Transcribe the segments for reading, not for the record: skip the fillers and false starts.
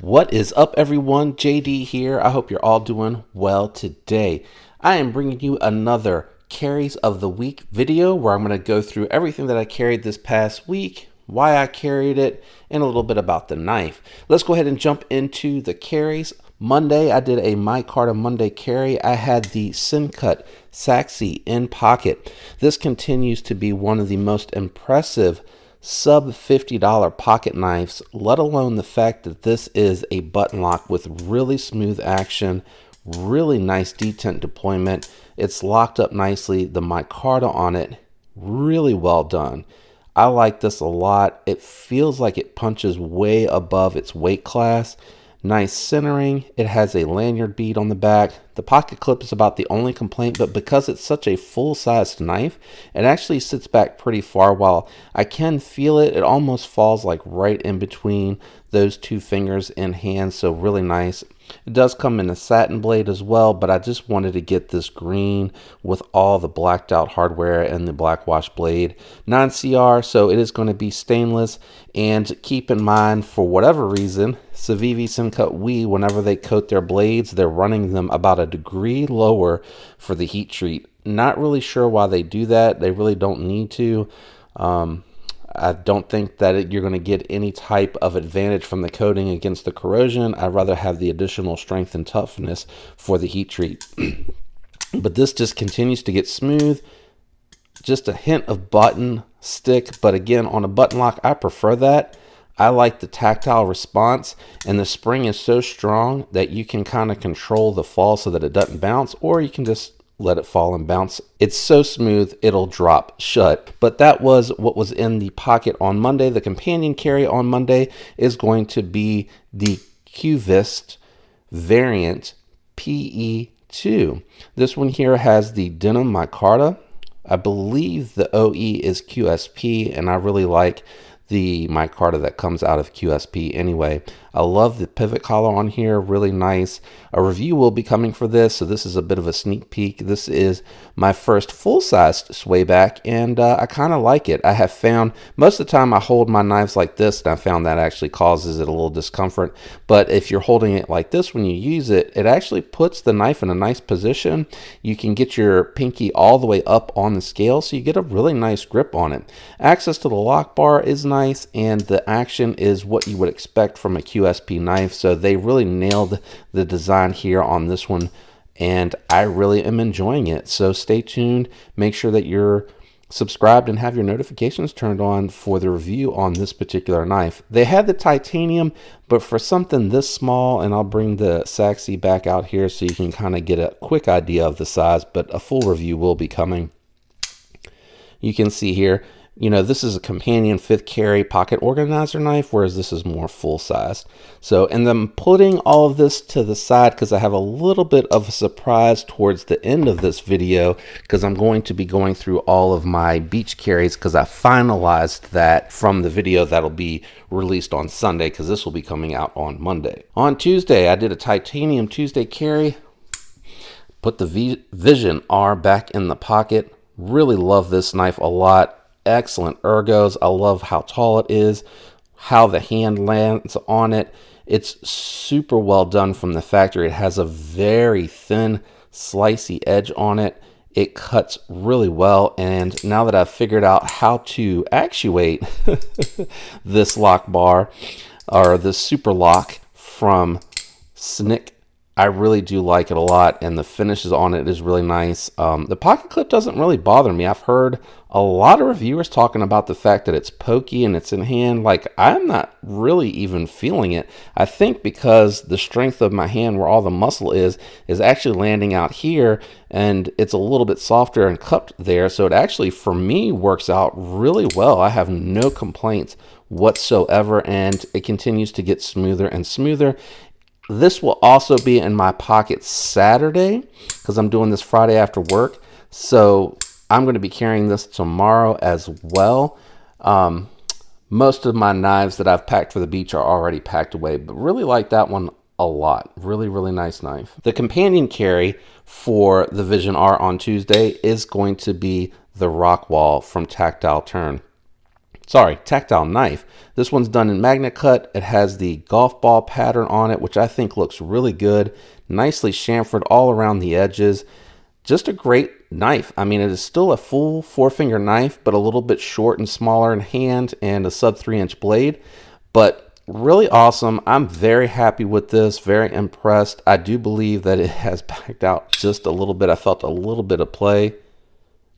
What is up, everyone? JD here. I hope you're all doing well today. I am bringing you another Carries of the Week video where I'm going to go through everything that I carried this past week, why I carried it, and a little bit about the knife. Let's go ahead and jump into the carries. Monday, I did a Micarta Monday carry. I had the Syncut Saxi in pocket. This continues to be one of the most impressive sub $50 pocket knives, let alone the fact that this is a button lock with really smooth action, really nice detent deployment. It's locked up nicely. The micarta on it, really well done. I like this a lot. It feels like it punches way above its weight class. Nice centering. It has a lanyard bead on the back. The pocket clip is about the only complaint, but because it's such a full-sized knife, it actually sits back pretty far. While I can feel it, it almost falls like right in between those two fingers and hand, so really nice. It does come in a satin blade as well, but I just wanted to get this green with all the blacked out hardware and the black wash blade. Non-CR, so it is going to be stainless. And keep in mind, for whatever reason, Civivi Syncut WE, whenever they coat their blades, they're running them about a degree lower for the heat treat. Not really sure why they do that. They really don't need to. I don't think that you're going to get any type of advantage from the coating against the corrosion. I'd rather have the additional strength and toughness for the heat treat. But this just continues to get smooth. Just a hint of button stick, but again, on a button lock, I prefer that. I like the tactile response, and the spring is so strong that you can kind of control the fall so that it doesn't bounce, or you can just let it fall and bounce. It's so smooth, it'll drop shut. But that was what was in the pocket on Monday. The companion carry on Monday is going to be the Cuvist variant PE2. This one here has the denim micarta. I believe the OE is QSP, and I really like the micarta that comes out of QSP anyway. I love the pivot collar on here, really nice. A review will be coming for this, so this is a bit of a sneak peek. This is my first full-sized swayback, and I kind of like it. I have found most of the time I hold my knives like this, and I found that actually causes it a little discomfort. But if you're holding it like this when you use it, it actually puts the knife in a nice position. You can get your pinky all the way up on the scale, so you get a really nice grip on it. Access to the lock bar is nice, and the action is what you would expect from a QSP knife, so they really nailed the design here on this one, and I really am enjoying it. So stay tuned, make sure that you're subscribed and have your notifications turned on for the review on this particular knife. They had the titanium, but for something this small, and I'll bring the Saxi back out here so you can kind of get a quick idea of the size, but a full review will be coming. You can see here, you know, this is a companion 5th carry pocket organizer knife, whereas this is more full size. So, and I'm putting all of this to the side because I have a little bit of a surprise towards the end of this video, because I'm going to be going through all of my beach carries, because I finalized that from the video that'll be released on Sunday, because this will be coming out on Monday. On Tuesday, I did a titanium Tuesday carry, put the Vision R back in the pocket. Really love this knife a lot. Excellent ergos. I love how tall it is, how the hand lands on it. It's super well done from the factory. It has a very thin, slicey edge on it. It cuts really well, and now that I've figured out how to actuate this lock bar, or this super lock from Snick, I really do like it a lot, and the finishes on it is really nice. The pocket clip doesn't really bother me. I've heard a lot of reviewers talking about the fact that it's pokey and it's in hand. Like, I'm not really even feeling it. I think because the strength of my hand, where all the muscle is actually landing out here, and it's a little bit softer and cupped there. So it actually, for me, works out really well. I have no complaints whatsoever, and it continues to get smoother and smoother. This will also be in my pocket Saturday, because I'm doing this Friday after work. So I'm going to be carrying this tomorrow as well. Most of my knives that I've packed for the beach are already packed away, but really like that one a lot. Really, really nice knife. The companion carry for the Vision R on Tuesday is going to be the Rockwall from Tactile Turn. tactile knife. This one's done in Magna Cut. It has the golf ball pattern on it, which I think looks really good. Nicely chamfered all around the edges. Just a great knife. I mean, it is still a full 4-finger knife, but a little bit short and smaller in hand and a sub 3-inch blade. But really awesome. I'm very happy with this, very impressed. I do believe that it has backed out just a little bit. I felt a little bit of play.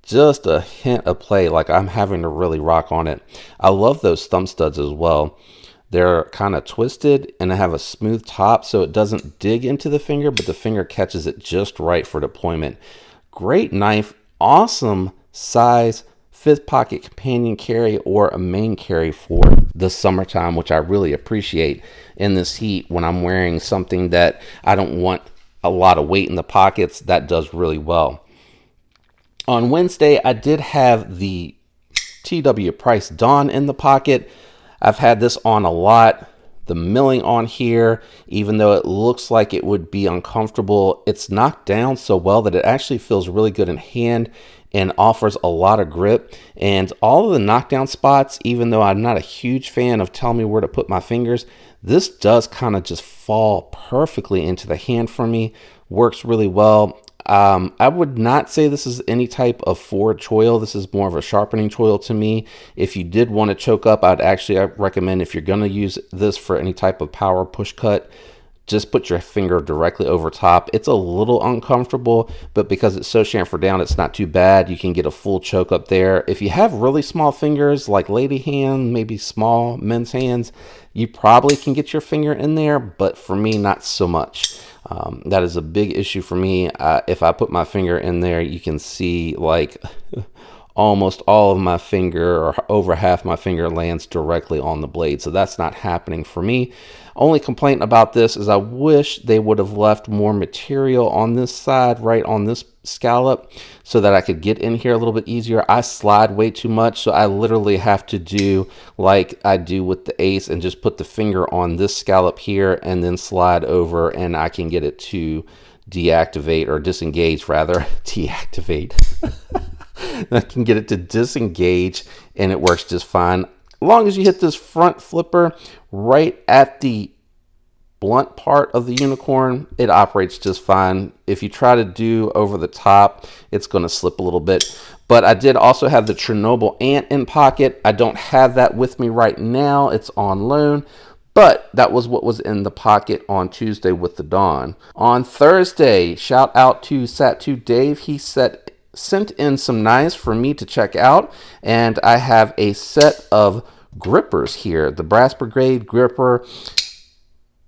Just a hint of play, like I'm having to really rock on it. I love those thumb studs as well. They're kind of twisted and they have a smooth top so it doesn't dig into the finger, but the finger catches it just right for deployment. Great knife, awesome size, 5th pocket companion carry or a main carry for the summertime, which I really appreciate in this heat when I'm wearing something that I don't want a lot of weight in the pockets. That does really well. On Wednesday, I did have the TW Price Dawn in the pocket. I've had this on a lot. The milling on here, even though it looks like it would be uncomfortable, it's knocked down so well that it actually feels really good in hand and offers a lot of grip. And all of the knockdown spots, even though I'm not a huge fan of telling me where to put my fingers, this does kind of just fall perfectly into the hand for me. Works really well. I would not say this is any type of forward choil. This is more of a sharpening choil to me. If you did want to choke up, I recommend, if you're going to use this for any type of power push cut, just put your finger directly over top. It's a little uncomfortable, but because it's so chamfered down, it's not too bad. You can get a full choke up there. If you have really small fingers, like lady hand, maybe small men's hands, you probably can get your finger in there, but for me, not so much. That is a big issue for me. If I put my finger in there, you can see like almost all of my finger or over half my finger lands directly on the blade. So that's not happening for me. Only complaint about this is I wish they would have left more material on this side, right on this scallop, so that I could get in here a little bit easier. I slide way too much, so I literally have to do like I do with the Ace and just put the finger on this scallop here and then slide over, and I can get it to deactivate, or disengage rather, deactivate. I can get it to disengage and it works just fine. As long as you hit this front flipper right at the blunt part of the unicorn, it operates just fine. If you try to do over the top, it's going to slip a little bit. But I did also have the Chernobyl Ant in pocket. I don't have that with me right now. It's on loan. But that was what was in the pocket on Tuesday with the Dawn. On Thursday, shout out to Sat2 Dave. He sent in some knives for me to check out, and I have a set of grippers here. The Brass Brigade gripper.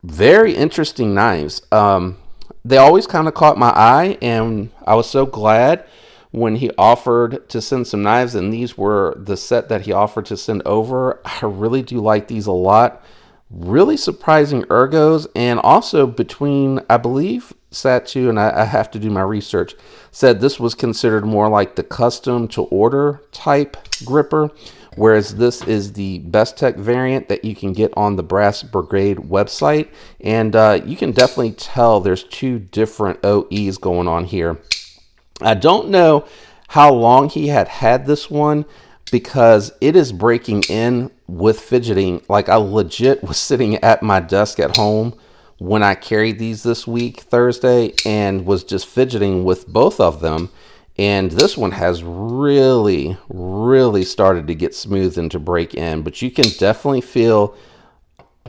Very interesting knives. They always kind of caught my eye, and I was so glad when he offered to send some knives, and these were the set that he offered to send over. I really do like these a lot. Really surprising ergos, and also between, I believe, Sat2, and I have to do my research, said this was considered more like the custom to order type gripper, whereas this is the Bestech variant that you can get on the Brass Brigade website. And you can definitely tell there's two different OEs going on here. I don't know how long he had this one, because it is breaking in with fidgeting. Like, I legit was sitting at my desk at home when I carried these this week, Thursday, and was just fidgeting with both of them. And this one has really, really started to get smooth and to break in. But you can definitely feel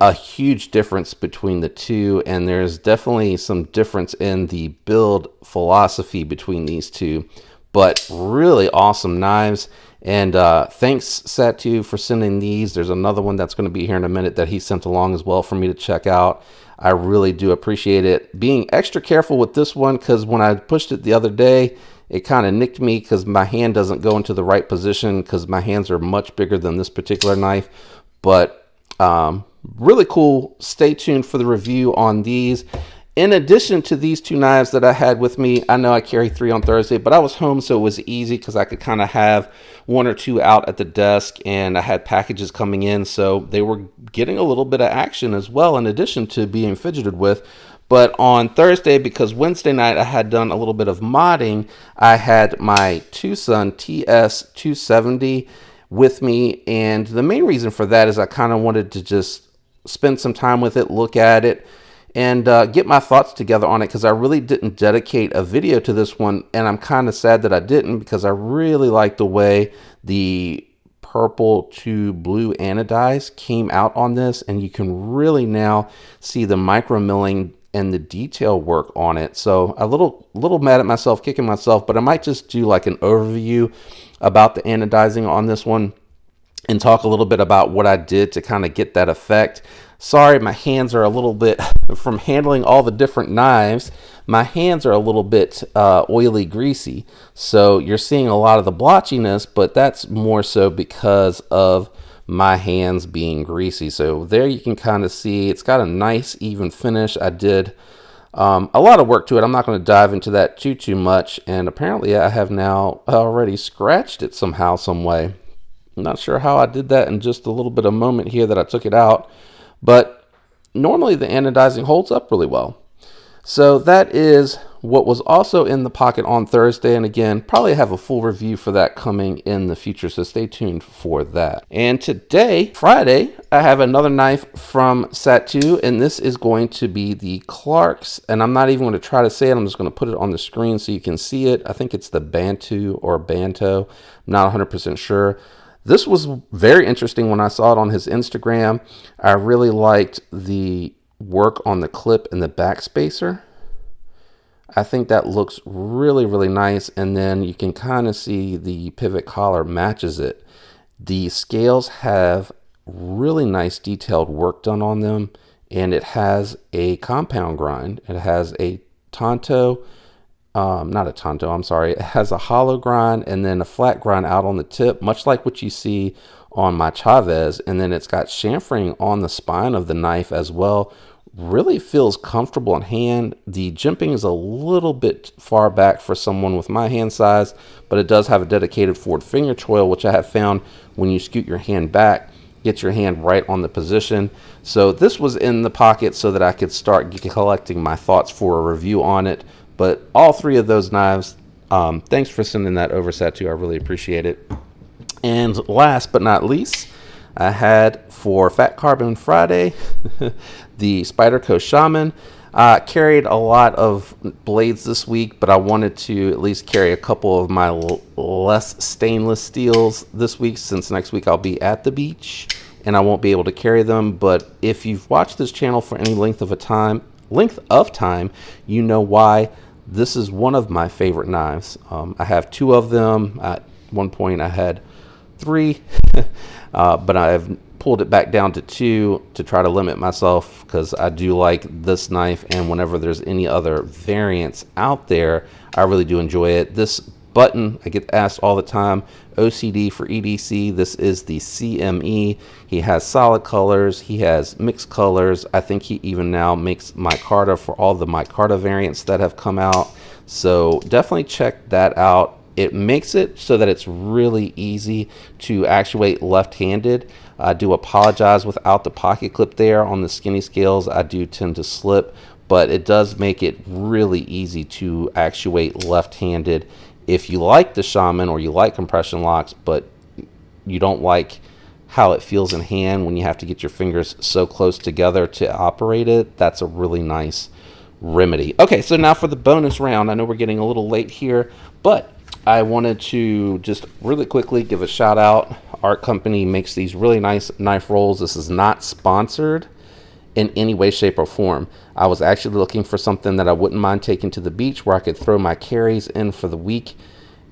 a huge difference between the two. And there's definitely some difference in the build philosophy between these two. But really awesome knives. And thanks, Sat2, for sending these. There's another one that's going to be here in a minute that he sent along as well for me to check out. I really do appreciate it. Being extra careful with this one, because when I pushed it the other day, it kind of nicked me because my hand doesn't go into the right position, because my hands are much bigger than this particular knife. But really cool. Stay tuned for the review on these. In addition to these two knives that I had with me, I know I carried 3 on Thursday, but I was home, so it was easy because I could kind of have 1 or 2 out at the desk, and I had packages coming in, so they were getting a little bit of action as well, in addition to being fidgeted with. But on Thursday, because Wednesday night I had done a little bit of modding, I had my Tucson TS270 with me. And the main reason for that is I kind of wanted to just spend some time with it, look at it, and get my thoughts together on it, because I really didn't dedicate a video to this one, and I'm kind of sad that I didn't, because I really like the way the purple to blue anodize came out on this, and you can really now see the micro milling and the detail work on it. So a little mad at myself, kicking myself, but I might just do like an overview about the anodizing on this one and talk a little bit about what I did to kind of get that effect. Sorry, my hands are a little bit, from handling all the different knives, my hands are a little bit oily, greasy. So you're seeing a lot of the blotchiness, but that's more so because of my hands being greasy. So there you can kind of see it's got a nice even finish. I did a lot of work to it. I'm not going to dive into that too much. And apparently I have now already scratched it somehow, some way. I'm not sure how I did that in just a little bit of moment here that I took it out. But normally the anodizing holds up really well. So that is what was also in the pocket on Thursday. And again, probably have a full review for that coming in the future, so stay tuned for that. And today, Friday, I have another knife from Satu, and this is going to be the Clarks. And I'm not even going to try to say it. I'm just going to put it on the screen so you can see it. I think it's the Bantu or Banto. I'm not 100% sure. This was very interesting when I saw it on his Instagram. I really liked the work on the clip and the backspacer. I think that looks really nice. And then you can kind of see the pivot collar matches it. The scales have really nice detailed work done on them. And it has a compound grind. It has a Tonto. Not a Tonto, I'm sorry. It has a hollow grind and then a flat grind out on the tip, much like what you see on my Chavez. And then it's got chamfering on the spine of the knife as well. Really feels comfortable in hand. The jimping is a little bit far back for someone with my hand size, but it does have a dedicated forward finger choil, which I have found when you scoot your hand back, get your hand right on the position. So this was in the pocket so that I could start collecting my thoughts for a review on it. But all three of those knives, thanks for sending that over, Satu. I really appreciate it. And last but not least, I had for Fat Carbon Friday, the Spyderco Shaman. Carried a lot of blades this week, but I wanted to at least carry a couple of my less stainless steels this week, since next week I'll be at the beach and I won't be able to carry them. But if you've watched this channel for any length of time, you know why this is one of my favorite knives. I have two of them. At one point I had three, but I've pulled it back down to two to try to limit myself, because I do like this knife, and whenever there's any other variants out there, I really do enjoy it. This button, I get asked all the time, OCD for EDC. This is the CME. He has solid colors, he has mixed colors. I think he even now makes micarta for all the micarta variants that have come out, so definitely check that out. It makes it so that it's really easy to actuate left-handed. I do apologize without the pocket clip there on the skinny scales. I do tend to slip, but it does make it really easy to actuate left-handed. If you like the Shaman or you like compression locks, but you don't like how it feels in hand when you have to get your fingers so close together to operate it, that's a really nice remedy. Okay, so now for the bonus round. I know we're getting a little late here, but I wanted to just really quickly give a shout out. Art Company makes these really nice knife rolls. This is not sponsored in any way, shape, or form. I was actually looking for something that I wouldn't mind taking to the beach, where I could throw my carries in for the week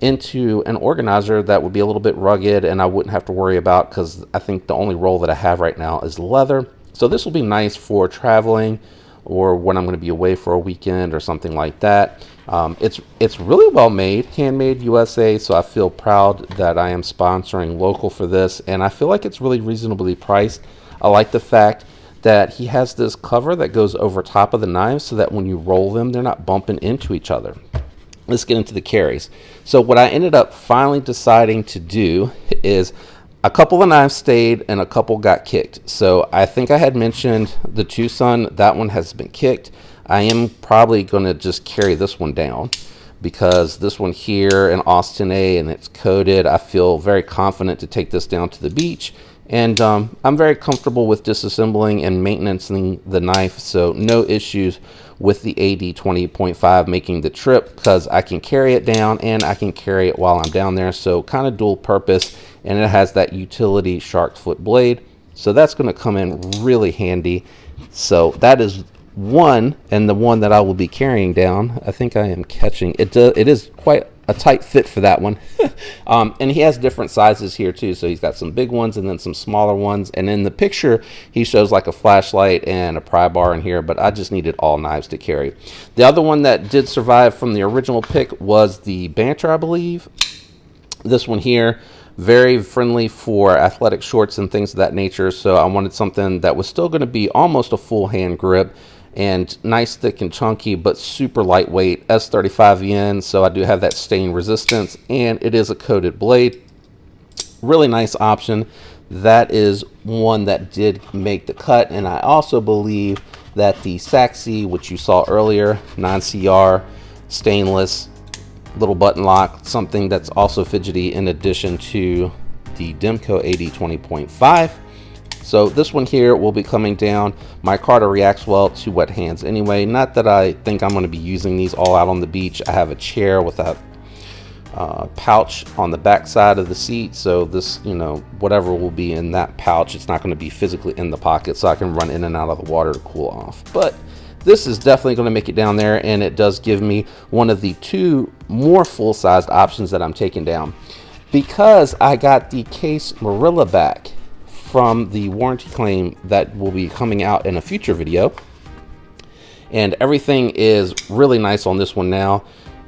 into an organizer that would be a little bit rugged and I wouldn't have to worry about, because I think the only roll that I have right now is leather. So this will be nice for traveling or when I'm going to be away for a weekend or something like that. It's really well made, handmade USA, so I feel proud that I am sponsoring local for this, and I feel like it's really reasonably priced. I like the fact that he has this cover that goes over top of the knives so that when you roll them, they're not bumping into each other. Let's get into the carries. So what I ended up finally deciding to do is a couple of knives stayed and a couple got kicked. So I think I had mentioned the Tucson. That one has been kicked. I am probably going to just carry this one down. because this one here in Austin A and it's coated, I feel very confident to take this down to the beach. And I'm very comfortable with disassembling and maintaining the knife, so no issues with the AD 20.5 making the trip, because I can carry it down and I can carry it while I'm down there. So kind of dual purpose, and it has that utility shark foot blade, so that's going to come in really handy. So that is one, and the one that I will be carrying down, I think I am catching it. It is quite a tight fit for that one. And he has different sizes here too, so he's got some big ones and then some smaller ones, and in the picture he shows like a flashlight and a pry bar in here, but I just needed all knives to carry. The other one that did survive from the original pick was the Banter, I believe. This one here, very friendly for athletic shorts and things of that nature, so I wanted something that was still going to be almost a full hand grip and nice, thick, and chunky, but super lightweight. S35VN, so I do have that stain resistance, and it is a coated blade. Really nice option. That is one that did make the cut, and I also believe that the Saxi, which you saw earlier, 9CR, stainless, little button lock, something that's also fidgety in addition to the Demko AD 20.5. So this one here will be coming down. My Carter reacts well to wet hands anyway. Not that I think I'm going to be using these all out on the beach. I have a chair with a pouch on the back side of the seat, so this, you know, whatever will be in that pouch, it's not going to be physically in the pocket, so I can run in and out of the water to cool off. But this is definitely going to make it down there, and it does give me one of the two more full-sized options that I'm taking down, because I got the case Marilla back from the warranty claim that will be coming out in a future video, and everything is really nice on this one now.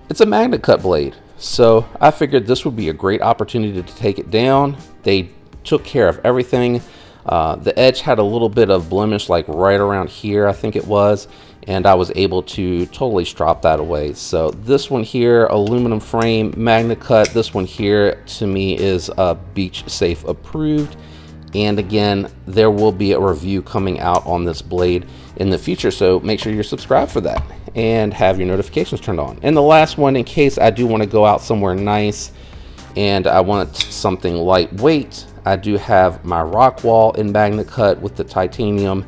It's a magnet cut blade, so I figured this would be a great opportunity to take it down. They took care of everything. The edge had a little bit of blemish, like right around here, I think it was, and I was able to totally strop that away. So this one here, aluminum frame, magnet cut. This one here to me is beach safe approved. And again, there will be a review coming out on this blade in the future, so make sure you're subscribed for that and have your notifications turned on. And the last one, in case I do want to go out somewhere nice and I want something lightweight, I do have my Rockwall in magnet cut with the titanium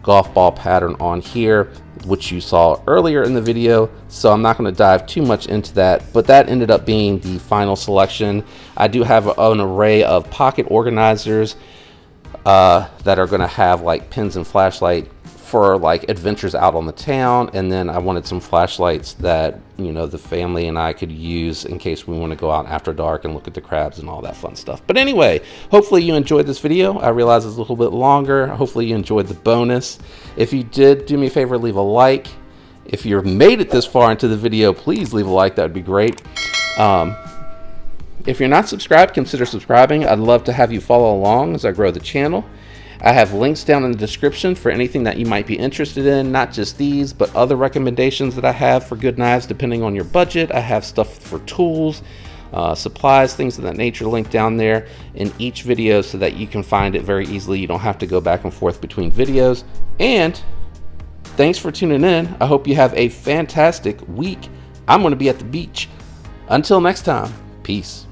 golf ball pattern on here, which you saw earlier in the video, so I'm not going to dive too much into that, but that ended up being the final selection. I do have an array of pocket organizers that are going to have like pins and flashlight for like adventures out on the town, and then I wanted some flashlights that, you know, the family and I could use in case we want to go out after dark and look at the crabs and all that fun stuff. But anyway, hopefully you enjoyed this video. I realize it's a little bit longer. Hopefully you enjoyed the bonus. If you did, do me a favor, leave a like. If you've made it this far into the video, please leave a like. That would be great. If you're not subscribed, consider subscribing. I'd love to have you follow along as I grow the channel. I have links down in the description for anything that you might be interested in, not just these, but other recommendations that I have for good knives depending on your budget. I have stuff for tools, supplies, things of that nature linked down there in each video so that you can find it very easily. You don't have to go back and forth between videos. And thanks for tuning in. I hope you have a fantastic week. I'm going to be at the beach. Until next time, peace.